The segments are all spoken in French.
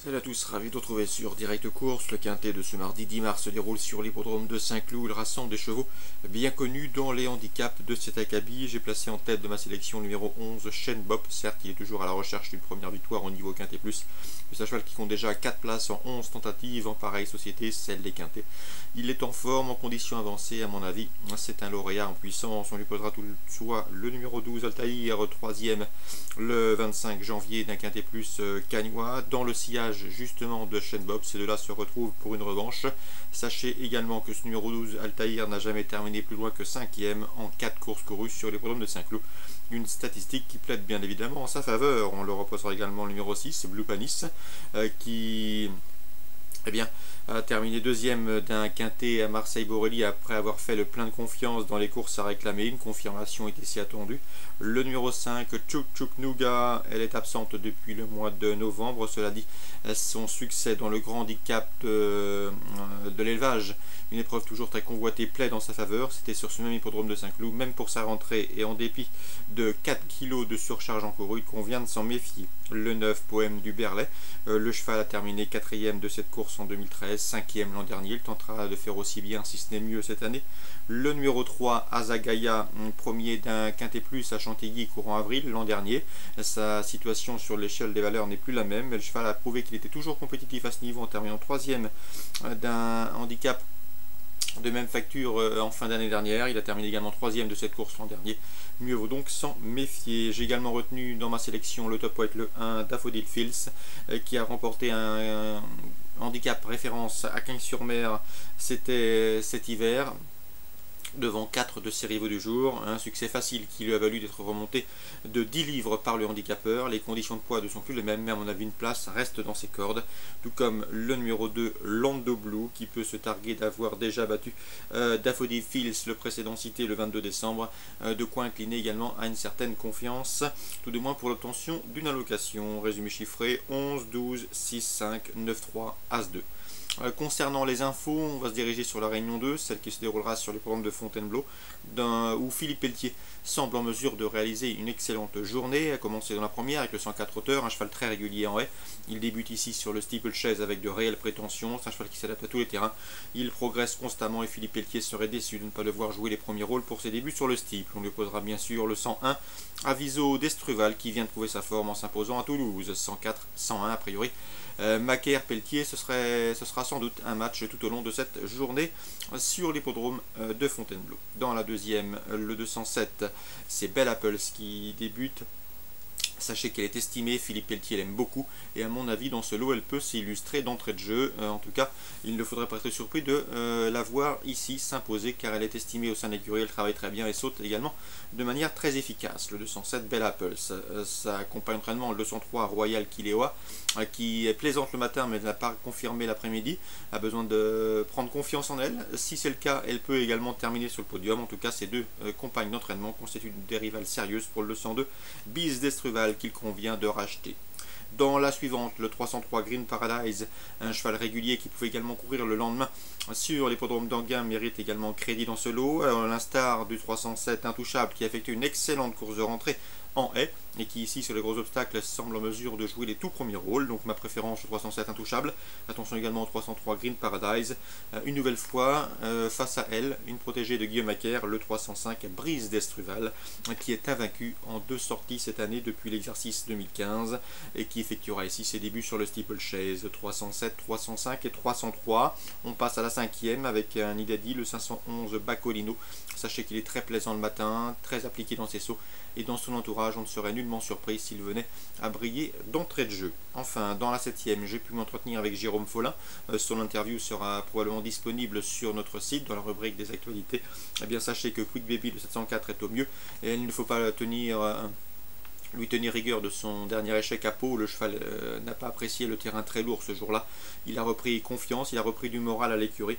Salut à tous, ravi de retrouver sur Direct Course. Le quintet de ce mardi 10 mars se déroule sur l'hippodrome de Saint-Cloud. Il rassemble des chevaux bien connus dans les handicaps de cet acabit. J'ai placé en tête de ma sélection numéro 11 Shen Bop. Certes, il est toujours à la recherche d'une première victoire au niveau quintet plus. C'est un cheval qui compte déjà 4 places en 11 tentatives en pareille société, celle des quintets. Il est en forme, en condition avancée à mon avis. C'est un lauréat en puissance. On lui posera tout soit le numéro 12 Altaïr, 3e le 25 janvier d'un quintet plus cagnois. Dans le sillage justement de Shen Bop, ces deux-là se retrouvent pour une revanche. Sachez également que ce numéro 12 Altaïr n'a jamais terminé plus loin que 5e en 4 courses courues sur l'hippodrome de Saint-Cloud. Une statistique qui plaide bien évidemment en sa faveur. On le reposera également le numéro 6, Blue Panis, qui a terminé deuxième d'un quintet à Marseille-Borelli après avoir fait le plein de confiance dans les courses à réclamer. Une confirmation était si attendue. Le numéro 5, Chuk Chuk Nouga, elle est absente depuis le mois de novembre. Cela dit, son succès dans le grand handicap de l'élevage, une épreuve toujours très convoitée, plaide en sa faveur. C'était sur ce même hippodrome de Saint-Cloud, même pour sa rentrée et en dépit de 4 kg de surcharge encourue, il convient de s'en méfier. Le 9, Poème du Berlay, le cheval a terminé 4e de cette course en 2013, 5e l'an dernier, il tentera de faire aussi bien si ce n'est mieux cette année. Le numéro 3, Azagaya, premier d'un quintet plus à Chantilly courant avril l'an dernier. Sa situation sur l'échelle des valeurs n'est plus la même, mais le cheval a prouvé qu'il était toujours compétitif à ce niveau en terminant 3e d'un handicap de même facture en fin d'année dernière. Il a terminé également 3e de cette course l'an dernier. Mieux vaut donc s'en méfier. J'ai également retenu dans ma sélection le top weight, le 1 Daffodil Fields, qui a remporté un handicap référence à Cagnes-sur-Mer, c'était cet hiver, devant 4 de ses rivaux du jour. Un succès facile qui lui a valu d'être remonté de 10 livres par le handicapeur. Les conditions de poids ne sont plus les mêmes, mais à mon avis une place reste dans ses cordes, tout comme le numéro 2 Lando Blue, qui peut se targuer d'avoir déjà battu Daffodil Fields, le précédent cité le 22 décembre, de quoi incliner également à une certaine confiance, tout du moins pour l'obtention d'une allocation. Résumé chiffré 11, 12, 6, 5, 9, 3, As 2. Concernant les infos, on va se diriger sur la réunion 2, celle qui se déroulera sur le programme de Fontainebleau, où Philippe Pelletier semble en mesure de réaliser une excellente journée, à commencer dans la première avec le 104 hauteur, un cheval très régulier en haie. Il débute ici sur le steeplechase avec de réelles prétentions, c'est un cheval qui s'adapte à tous les terrains. Il progresse constamment et Philippe Pelletier serait déçu de ne pas le voir jouer les premiers rôles pour ses débuts sur le steeple. On lui posera bien sûr le 101 Aviso d'Estruval qui vient de trouver sa forme en s'imposant à Toulouse, 104, 101 a priori. Macaire Pelletier, ce sera sans doute un match tout au long de cette journée sur l'hippodrome de Fontainebleau. Dans la deuxième, le 207, c'est Belle Apples qui débute. Sachez qu'elle est estimée, Philippe Pelletier l'aime beaucoup, et à mon avis, dans ce lot, elle peut s'illustrer d'entrée de jeu. En tout cas, il ne faudrait pas être surpris de la voir ici s'imposer, car elle est estimée au sein de l'écurie, elle travaille très bien et saute également de manière très efficace. Le 207, Belle Apples, sa compagne d'entraînement, le 203, Royal Kilewa, qui est plaisante le matin, mais n'a pas confirmé l'après-midi, a besoin de prendre confiance en elle. Si c'est le cas, elle peut également terminer sur le podium. En tout cas, ces deux compagnes d'entraînement constituent des rivales sérieuses pour le 202, Bis d'Estruval, qu'il convient de racheter. Dans la suivante, le 303 Green Paradise, un cheval régulier qui pouvait également courir le lendemain sur l'hippodrome d'Anguin, mérite également crédit dans ce lot, à l'instar du 307 Intouchable qui effectue une excellente course de rentrée en haie et qui ici sur les gros obstacles semble en mesure de jouer les tout premiers rôles. Donc ma préférence au 307 Intouchable. Attention également au 303 Green Paradise. Une nouvelle fois face à elle, une protégée de Guillaume Macaire, le 305 Brise d'Estruval, qui est invaincu en 2 sorties cette année depuis l'exercice 2015 et qui effectuera ici ses débuts sur le steeplechase. 307, 305 et 303. On passe à la 5e avec un Idadi, le 511 Bacolino. Sachez qu'il est très plaisant le matin, très appliqué dans ses sauts et dans son entourage, on ne serait nullement surpris s'il venait à briller d'entrée de jeu. Enfin, dans la 7e, j'ai pu m'entretenir avec Jérôme Follin. Son interview sera probablement disponible sur notre site dans la rubrique des actualités. Eh bien, sachez que Quick Baby le 704 est au mieux et il ne faut pas lui tenir rigueur de son dernier échec à Pau. Le cheval n'a pas apprécié le terrain très lourd ce jour-là. Il a repris confiance, il a repris du moral à l'écurie.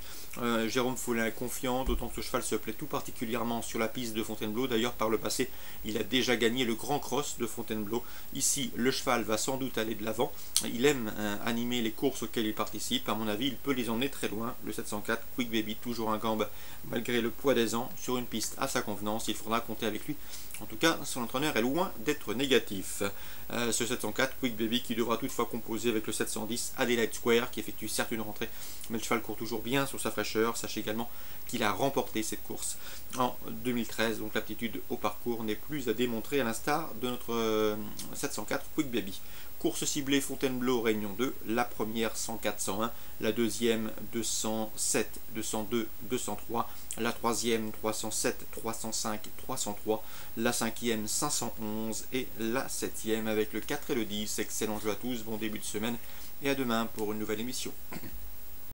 Jérôme Follin est confiant, d'autant que ce cheval se plaît tout particulièrement sur la piste de Fontainebleau. D'ailleurs, par le passé, il a déjà gagné le Grand Cross de Fontainebleau. Ici, le cheval va sans doute aller de l'avant. Il aime animer les courses auxquelles il participe. À mon avis, il peut les emmener très loin. Le 704, Quick Baby, toujours un gambe malgré le poids des ans, sur une piste à sa convenance. Il faudra compter avec lui. En tout cas, son entraîneur est loin d'être négatif. ce 704 Quick Baby qui devra toutefois composer avec le 710 Adelaide Square qui effectue certes une rentrée, mais le cheval court toujours bien sur sa fraîcheur. Sachez également qu'il a remporté cette course en 2013, donc l'aptitude au parcours n'est plus à démontrer à l'instar de notre 704 Quick Baby. Course ciblée Fontainebleau Réunion 2, la première 104-101, la deuxième 207, 202, 203, la troisième 307, 305, 303, la cinquième 511 et la septième avec le 4 et le 10. Excellent jeu à tous, bon début de semaine et à demain pour une nouvelle émission.